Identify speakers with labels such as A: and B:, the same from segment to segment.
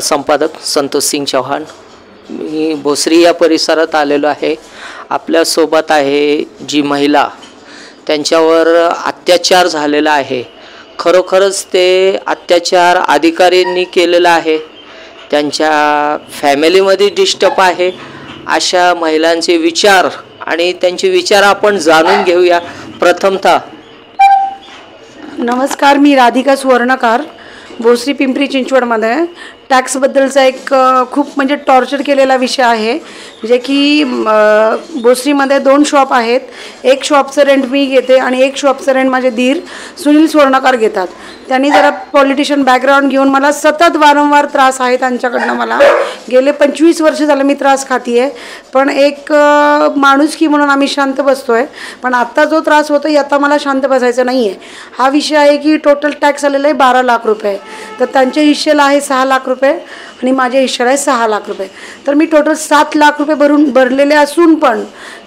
A: नमस्कार संपादक संतोष सिंग चौहान। मी भोसरी या परिसरात आलेलो आहे। आपल्यासोबत आहे जी महिला, त्यांच्यावर अत्याचार झालेला आहे। खरोखरच ते अत्याचार अधिकाऱ्यांनी केलेला आहे। त्यांच्या फॅमिलीमध्ये डिस्टर्ब आहे। अशा महिलांचे विचार आणि त्यांचे विचार आपण जाणून घेऊया। प्रथमतः
B: नमस्कार, मी राधिका सुवर्णकार, भोसरी पिंपरी चिंचवडमध्ये टॅक्सबद्दलचा एक खूप म्हणजे टॉर्चर केलेला विषय आहे। जे की भोसरीमध्ये 2 शॉप आहेत। एक शॉपचं रेंट मी घेते आणि एक शॉपचं रेंट माझे धीर सुनील सुवर्णकार घेतात। त्यांनी जरा पॉलिटिशियन बॅकग्राऊंड घेऊन मला सतत वारंवार त्रास आहे त्यांच्याकडनं। मला गेले 25 वर्ष झालं मी त्रास खाती आहे, पण एक माणुसकी म्हणून आम्ही शांत बसतो आहे। पण आत्ता जो त्रास होतो आता मला शांत बसायचं नाही आहे। हा विषय आहे की टोटल टॅक्स आलेला आहे 12 लाख रुपये, तर त्यांच्या हिश्श्याला आहे 6 लाख रुपये आणि माझ्या हिश्श्याला आहे 6 लाख रुपये। तर मी टोटल 7 लाख रुपये भरलेले असून पण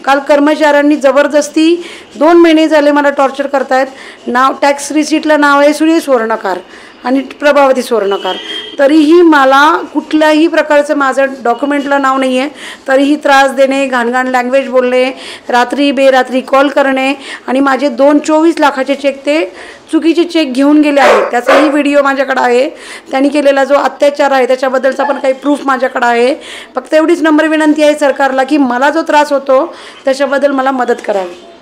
B: काल कर्मचाऱ्यांनी जबरदस्ती 2 महिने झाले मला टॉर्चर करतायत। नाव टॅक्स रिसीटला नाव आहे सुनील सुवर्णकार आणि प्रभावती सुवर्णकार, तरीही मला कुठल्याही प्रकारचं माझं डॉक्युमेंटला नाव नाही आहे, तरीही त्रास देणे, घाणघाण लँग्वेज बोलणे, रात्री बेरात्री कॉल करणे आणि माझे 24 लाखाचे चेक ते चुकीचे चेक घेऊन गेले आहेत। त्याचाही व्हिडिओ माझ्याकडे आहे। त्यांनी केलेला जो अत्याचार आहे त्याच्याबद्दलचा पण काही प्रूफ माझ्याकडे आहे। फक्त एवढीच नम्र विनंती आहे सरकारला की मला जो त्रास होतो त्याच्याबद्दल मला मदत करावी।